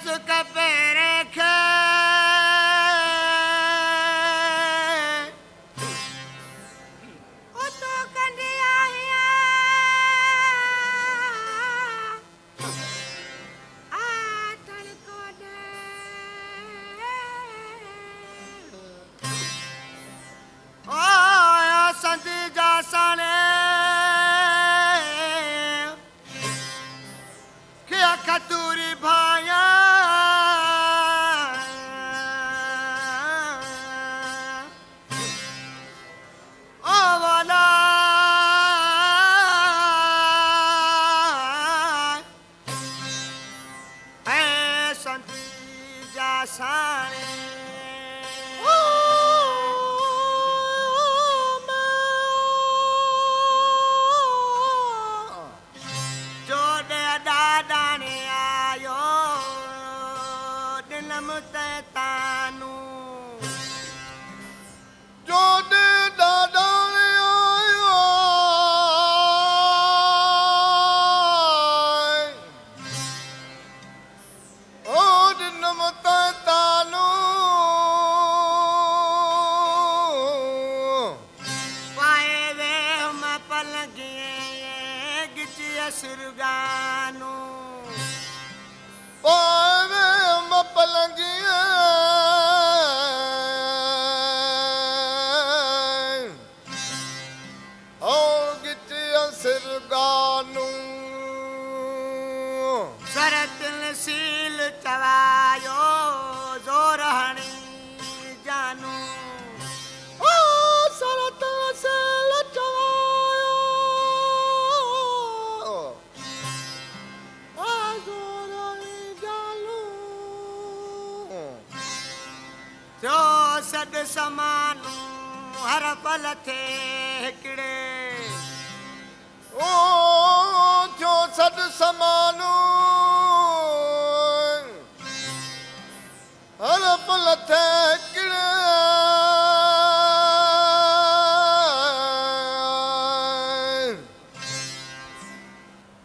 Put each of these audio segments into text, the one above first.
सुख पेरे खे उतो कंदी आहियां आतण कोॾे ओ संदी जा साणे खतूरी भाया ओ वाला ऐ संती जा साणे तानू जो दे दादा आयो ओ दिन मत तानू पाए वे हम पलगे गिची सुरगानू सील चवायो जोर हणी जानू ओ सरत सील चवायो ओ जोर हणी जानू जो सद समानू हर पल थे हिकड़े ओ जो सद समानू हर पल थे हिकड़े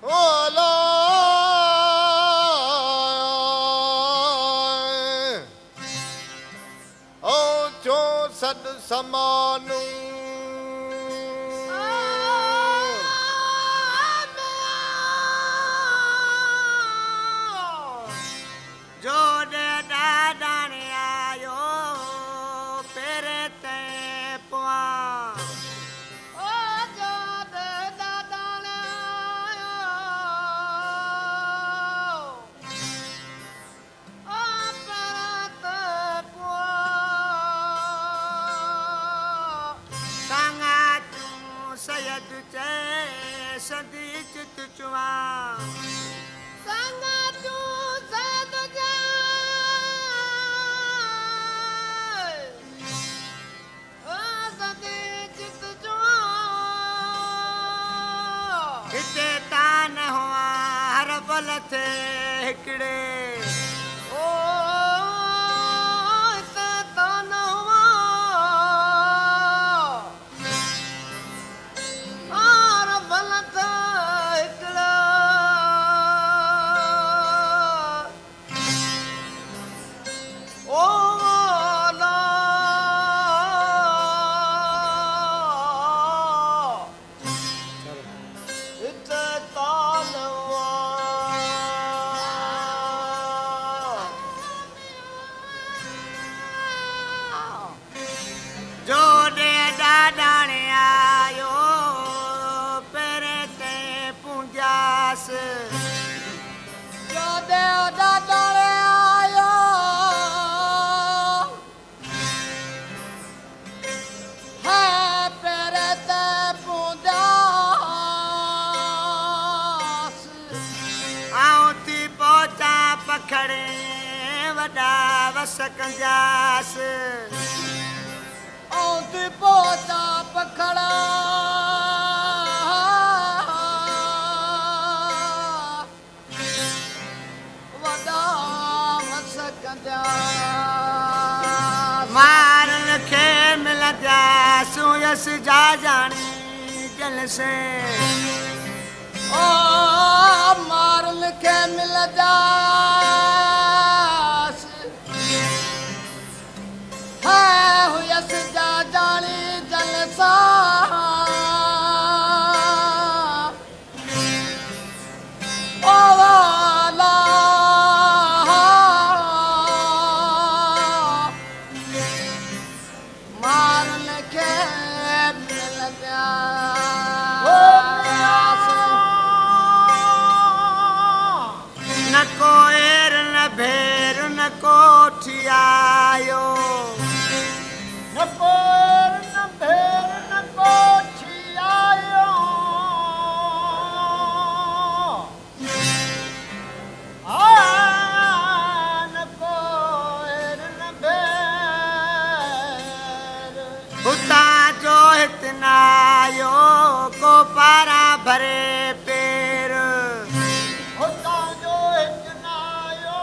ओला ओ जो सद समानू सदी चित चुआ संगा तू सद जा ओ सदी चित चुआ हिते तान हुआ हर पल थे हिकड़े ओ हिते तान हुआ हर पल खड़े वॾा वस कंजास औंध पोता पखड़ा वॾा वस कंजास मारन खे मिलंदा सुयस जा जानी जल से ओ मारन खे मिलंदा उठी आयो न पोर न भेर न कोठी आयो न पोर न भेर उता जो इतना आयो को पारा भरे पेर उता जो इतना आयो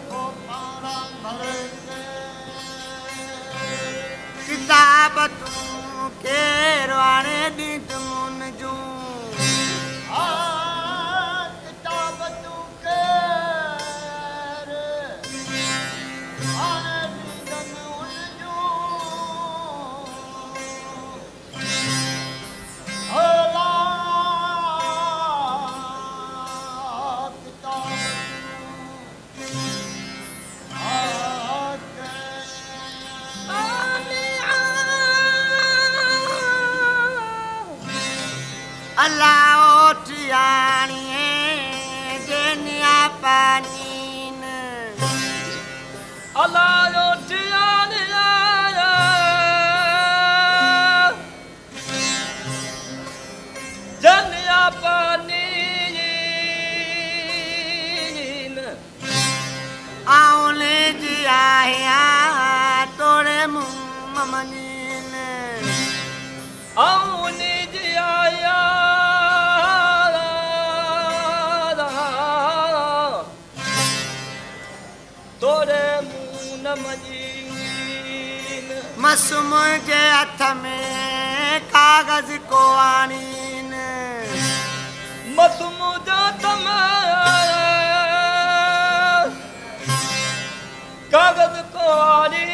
को पारा भरे किताब तू के रवाने दी तुम जू किताब तू के अल्लाह उठियाणी जनिया पानीन अल्लाह उठियाणी जनिया पानीन आउले जी आया तोड़े मुँह ममनीन आउले जी आया मसूम जे हथ में कागज को आणीन मसूम जे हथ में कागज को आणीन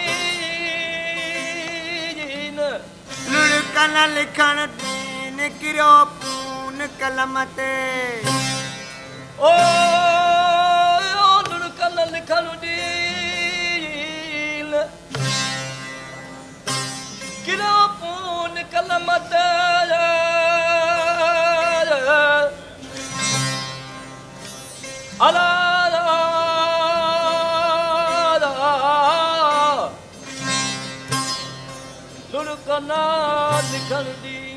लुढ़कन लिखण दीन किरो पून कलम ते ओ लुढ़कन लिखण दीन किरो पून कलम ते अला लुढ़कन लिखण दी